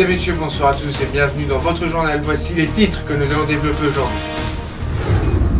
et messieurs, bonsoir à tous et bienvenue dans votre journal. Voici les titres que nous allons développer aujourd'hui.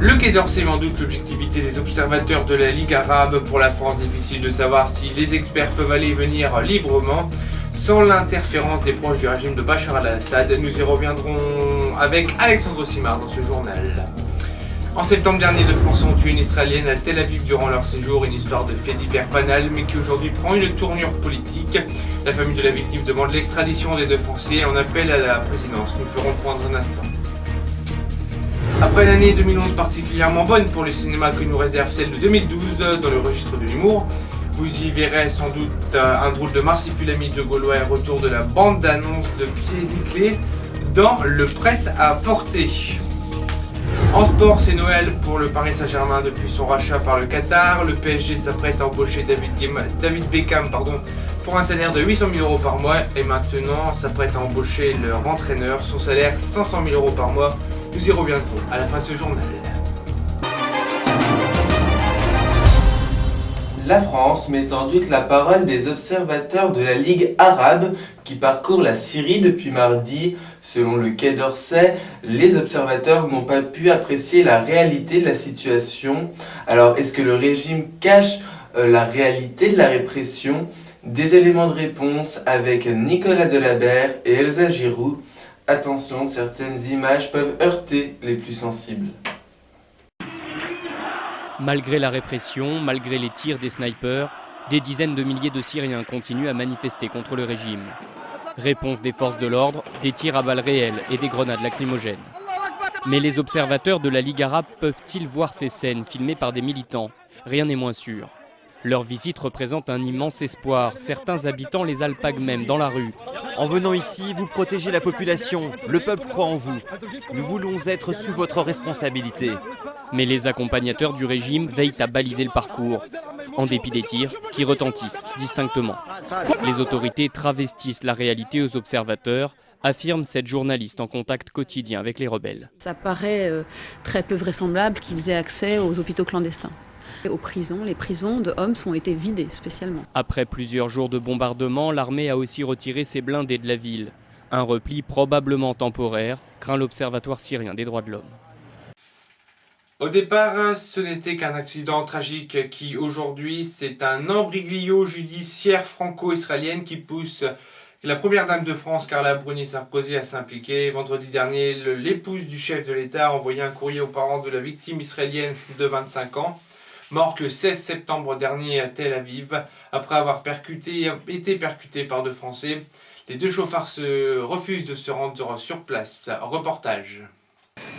Le Quai d'Orsay met en doute l'objectivité des observateurs de la Ligue arabe. Pour la France, difficile de savoir si les experts peuvent aller et venir librement sans l'interférence des proches du régime de Bachar al-Assad. Nous y reviendrons avec Alexandre Simard dans ce journal. En septembre dernier, 2 Français ont tué une Israélienne à Tel Aviv durant leur séjour, une histoire de fait divers banal, mais qui aujourd'hui prend une tournure politique. La famille de la victime demande l'extradition des 2 Français et en appelle à la présidence. Nous ferons point dans un instant. Après l'année 2011 particulièrement bonne pour le cinéma que nous réserve celle de 2012 dans le registre de l'humour, vous y verrez sans doute un drôle de marsipulami de Gaulois et retour de la bande-annonce de Pied Nickelé dans Le Prêt-à-Porter. En sport, c'est Noël pour le Paris Saint-Germain depuis son rachat par le Qatar. Le PSG s'apprête à embaucher David Beckham pour un salaire de 800 000 € par mois et maintenant s'apprête à embaucher leur entraîneur. Son salaire 500 000 € par mois. Nous y reviendrons à la fin de ce journal. La France met en doute la parole des observateurs de la Ligue arabe qui parcourent la Syrie depuis mardi. Selon le Quai d'Orsay, les observateurs n'ont pas pu apprécier la réalité de la situation. Alors, est-ce que le régime cache la réalité de la répression? Des éléments de réponse avec Nicolas Delabert et Elsa Giroud. Attention, certaines images peuvent heurter les plus sensibles. Malgré la répression, malgré les tirs des snipers, des dizaines de milliers de Syriens continuent à manifester contre le régime. Réponse des forces de l'ordre, des tirs à balles réelles et des grenades lacrymogènes. Mais les observateurs de la Ligue arabe peuvent-ils voir ces scènes filmées par des militants? Rien n'est moins sûr. Leur visite représente un immense espoir. Certains habitants les alpaguent même dans la rue. En venant ici, vous protégez la population. Le peuple croit en vous. Nous voulons être sous votre responsabilité. Mais les accompagnateurs du régime veillent à baliser le parcours, en dépit des tirs qui retentissent distinctement. Les autorités travestissent la réalité aux observateurs, affirme cette journaliste en contact quotidien avec les rebelles. Ça paraît très peu vraisemblable qu'ils aient accès aux hôpitaux clandestins. Aux prisons, les prisons de Homs ont été vidées spécialement. Après plusieurs jours de bombardement, l'armée a aussi retiré ses blindés de la ville. Un repli probablement temporaire, craint l'Observatoire syrien des droits de l'homme. Au départ, ce n'était qu'un accident tragique qui, aujourd'hui, c'est un imbroglio judiciaire franco-israélienne qui pousse la première dame de France, Carla Bruni-Sarkozy, à s'impliquer. Vendredi dernier, l'épouse du chef de l'État a envoyé un courrier aux parents de la victime israélienne de 25 ans, morte le 16 septembre dernier à Tel Aviv, après avoir été percuté par 2 Français. Les 2 chauffards refusent de se rendre sur place. Reportage.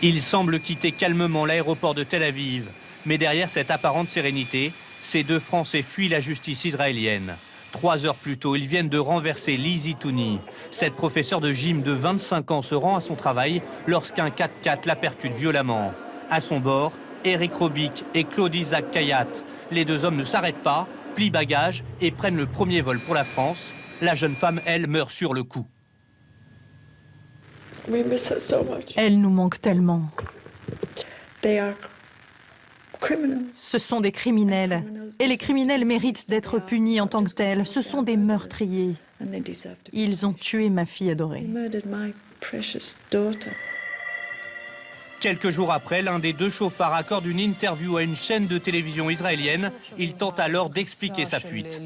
Ils semblent quitter calmement l'aéroport de Tel Aviv. Mais derrière cette apparente sérénité, ces 2 Français fuient la justice israélienne. 3 heures plus tôt, ils viennent de renverser Lizzie Touni. Cette professeure de gym de 25 ans se rend à son travail lorsqu'un 4x4 la percute violemment. À son bord, Eric Robic et Claude Isaac Kayat. Les 2 hommes ne s'arrêtent pas, plient bagages et prennent le premier vol pour la France. La jeune femme, elle, meurt sur le coup. Elle nous manque tellement. Ce sont des criminels. Et les criminels méritent d'être punis en tant que tels. Ce sont des meurtriers. Ils ont tué ma fille adorée. Quelques jours après, l'un des 2 chauffards accorde une interview à une chaîne de télévision israélienne. Il tente alors d'expliquer sa fuite.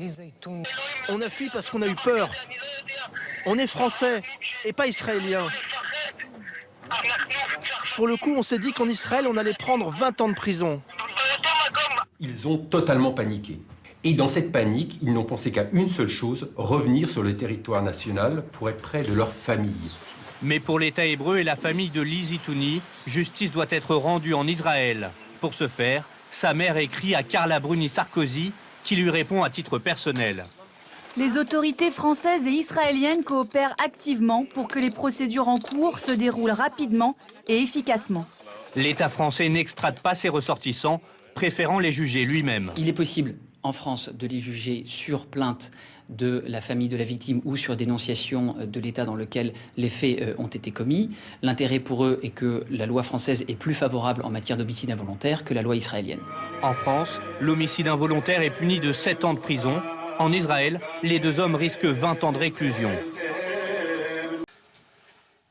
On a fui parce qu'on a eu peur. On est français et pas israéliens. Sur le coup, on s'est dit qu'en Israël, on allait prendre 20 ans de prison. Ils ont totalement paniqué. Et dans cette panique, ils n'ont pensé qu'à une seule chose, revenir sur le territoire national pour être près de leur famille. Mais pour l'État hébreu et la famille de Lizzie Touni, justice doit être rendue en Israël. Pour ce faire, sa mère écrit à Carla Bruni-Sarkozy, qui lui répond à titre personnel. Les autorités françaises et israéliennes coopèrent activement pour que les procédures en cours se déroulent rapidement et efficacement. L'État français n'extrade pas ses ressortissants, préférant les juger lui-même. Il est possible en France de les juger sur plainte de la famille de la victime ou sur dénonciation de l'État dans lequel les faits ont été commis. L'intérêt pour eux est que la loi française est plus favorable en matière d'homicide involontaire que la loi israélienne. En France, l'homicide involontaire est puni de 7 ans de prison. En Israël, les 2 hommes risquent 20 ans de réclusion.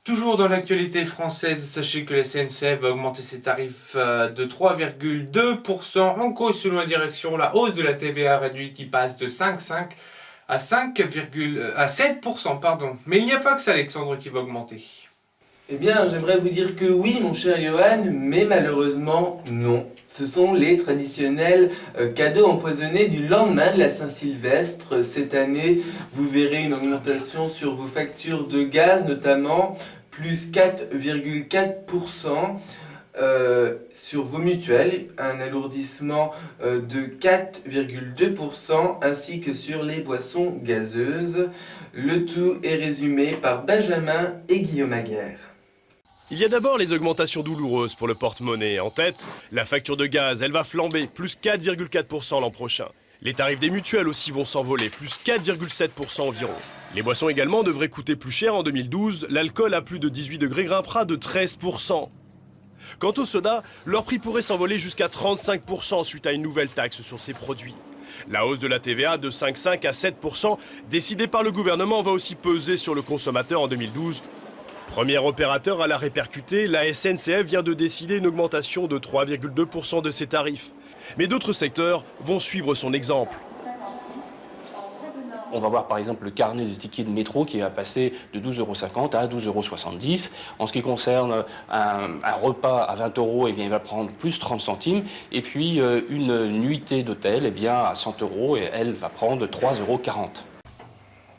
Toujours dans l'actualité française, sachez que la SNCF va augmenter ses tarifs de 3,2%. En cause, selon la direction, la hausse de la TVA réduite qui passe de 5,5 à 7%. Pardon. Mais il n'y a pas que ça, Alexandre, qui va augmenter. Eh bien, j'aimerais vous dire que oui, mon cher Johan, mais malheureusement, non. Ce sont les traditionnels cadeaux empoisonnés du lendemain de la Saint-Sylvestre. Cette année, vous verrez une augmentation sur vos factures de gaz, notamment plus 4,4%. Sur vos mutuelles, un alourdissement de 4,2% ainsi que sur les boissons gazeuses. Le tout est résumé par Benjamin et Guillaume Aguerre. Il y a d'abord les augmentations douloureuses pour le porte-monnaie. En tête, la facture de gaz, elle va flamber, plus 4,4% l'an prochain. Les tarifs des mutuelles aussi vont s'envoler, plus 4,7% environ. Les boissons également devraient coûter plus cher en 2012. L'alcool à plus de 18 degrés grimpera de 13%. Quant au soda, leur prix pourrait s'envoler jusqu'à 35% suite à une nouvelle taxe sur ces produits. La hausse de la TVA de 5,5 à 7%, décidée par le gouvernement, va aussi peser sur le consommateur en 2012. Premier opérateur à la répercuter, la SNCF vient de décider une augmentation de 3,2% de ses tarifs. Mais d'autres secteurs vont suivre son exemple. On va voir par exemple le carnet de tickets de métro qui va passer de 12,50 € à 12,70 €. En ce qui concerne un repas à 20 €, eh bien, il va prendre plus 30 centimes. Et puis une nuitée d'hôtel, eh bien, à 100 € et elle va prendre 3,40 €.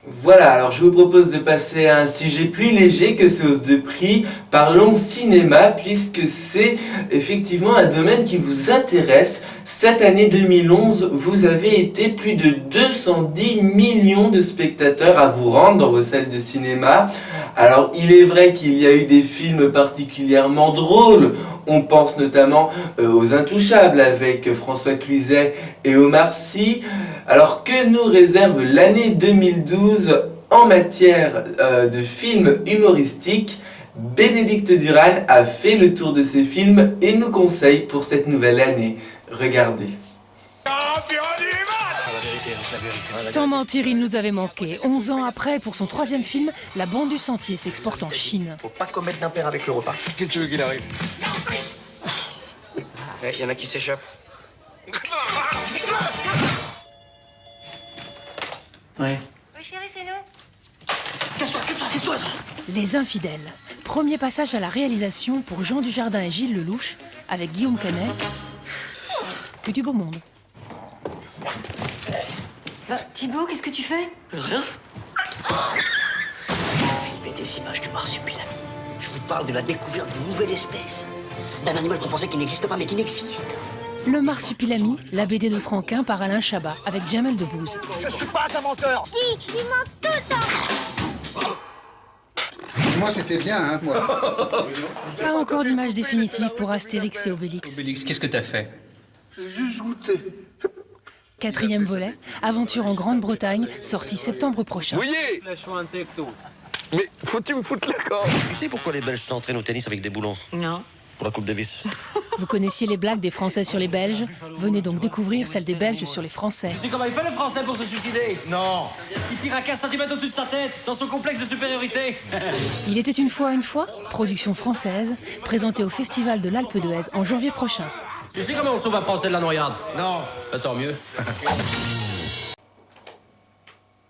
Voilà, alors je vous propose de passer à un sujet plus léger que ces hausses de prix. Parlons cinéma, puisque c'est effectivement un domaine qui vous intéresse. Cette année 2011, vous avez été plus de 210 millions de spectateurs à vous rendre dans vos salles de cinéma. Alors il est vrai qu'il y a eu des films particulièrement drôles. On pense notamment aux Intouchables avec François Cluzet et Omar Sy. Alors que nous réserve l'année 2012 en matière de films humoristiques? Bénédicte Duran a fait le tour de ces films et nous conseille pour cette nouvelle année. Regardez. Sans mentir, il nous avait manqué. 11 ans après, pour son 3e film, La Bande du Sentier s'exporte en Chine. Faut pas commettre d'impair avec le repas. Qu'est-ce que tu veux qu'il arrive? Il y en a qui s'échappent. Ouais. Oui, chérie, c'est nous. Qu'est-ce que Les Infidèles. Premier passage à la réalisation pour Jean Dujardin et Gilles Lelouch, avec Guillaume Canet. Que du beau monde. Thibaut, qu'est-ce que tu fais? Rien. Filmer des images du marsupilami. Je vous parle de la découverte d'une nouvelle espèce. D'un animal qu'on pensait qu'il n'existe pas, mais qui n'existe. Le Marsupilami, la BD de Franquin par Alain Chabat, avec Jamel Debbouze. Je suis pas un menteur. Si, il ment tout le temps. Moi, c'était bien, hein, moi. Pas encore d'image définitive pour Astérix et Obélix. Obélix, qu'est-ce que t'as fait? J'ai juste goûté. 4e volet, Aventure en Grande-Bretagne, sorti septembre prochain. Voyez. Mais faut-tu me foutre la corde? Tu sais pourquoi les Belges s'entraînent au tennis avec des boulons? Non. Pour la Coupe Davis. Vous connaissiez les blagues des Français sur les Belges? Venez donc découvrir celles des Belges sur les Français. Tu sais comment il fait le Français pour se suicider? Non. Il tire à 15 cm au-dessus de sa tête, dans son complexe de supériorité. Il était une fois, production française, présentée au Festival de l'Alpe d'Huez en janvier prochain. Tu sais comment on sauve un Français de la noyade? Non. Tant mieux.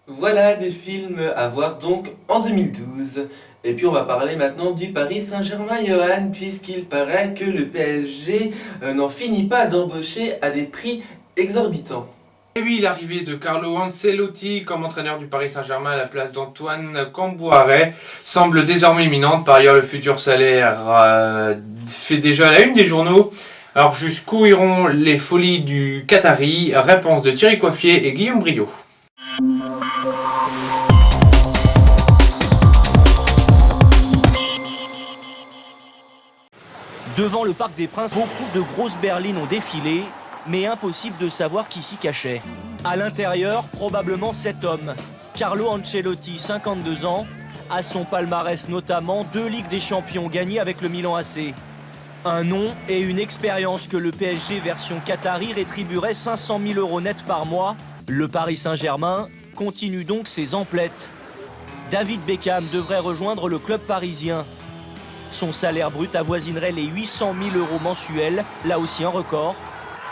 Voilà des films à voir donc en 2012. Et puis on va parler maintenant du Paris Saint-Germain, Johan, puisqu'il paraît que le PSG n'en finit pas d'embaucher à des prix exorbitants. Et oui, l'arrivée de Carlo Ancelotti comme entraîneur du Paris Saint-Germain à la place d'Antoine Camboire semble désormais imminente. Par ailleurs, le futur salaire fait déjà la une des journaux. Alors jusqu'où iront les folies du Qatari? Réponse de Thierry Coiffier et Guillaume Briot. Devant le Parc des Princes, beaucoup de grosses berlines ont défilé, mais impossible de savoir qui s'y cachait. À l'intérieur, probablement cet homme, Carlo Ancelotti, 52 ans, a son palmarès notamment 2 Ligues des Champions gagnées avec le Milan AC. Un nom et une expérience que le PSG version Qatari rétribuerait 500 000 € net par mois. Le Paris Saint-Germain continue donc ses emplettes. David Beckham devrait rejoindre le club parisien. Son salaire brut avoisinerait les 800 000 € mensuels, là aussi un record.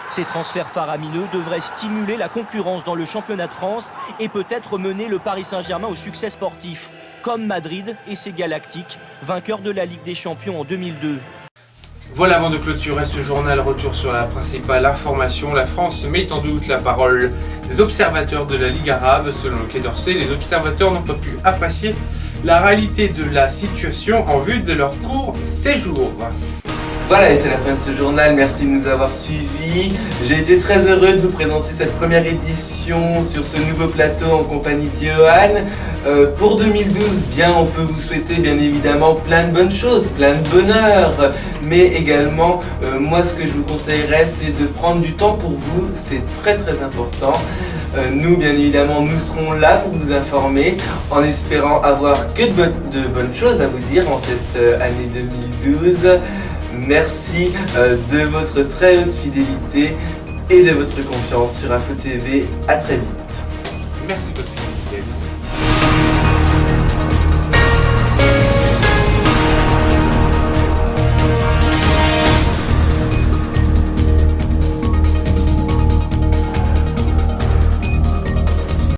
Ces transferts faramineux devraient stimuler la concurrence dans le championnat de France et peut-être mener le Paris Saint-Germain au succès sportif, comme Madrid et ses Galactiques, vainqueurs de la Ligue des Champions en 2002. Voilà, avant de clôturer ce journal, retour sur la principale information. La France met en doute la parole des observateurs de la Ligue arabe. Selon le Quai d'Orsay, les observateurs n'ont pas pu apprécier la réalité de la situation en vue de leur court séjour. Voilà, et c'est la fin de ce journal, merci de nous avoir suivis. J'ai été très heureux de vous présenter cette première édition sur ce nouveau plateau en compagnie de Johan. Pour 2012, bien, on peut vous souhaiter bien évidemment plein de bonnes choses, plein de bonheur. Mais également, moi ce que je vous conseillerais, c'est de prendre du temps pour vous, c'est très très important. Nous, bien évidemment, nous serons là pour vous informer, en espérant avoir que de bonnes choses à vous dire en cette année 2012. Merci de votre très haute fidélité et de votre confiance sur Info TV. À très vite. Merci de votre fidélité.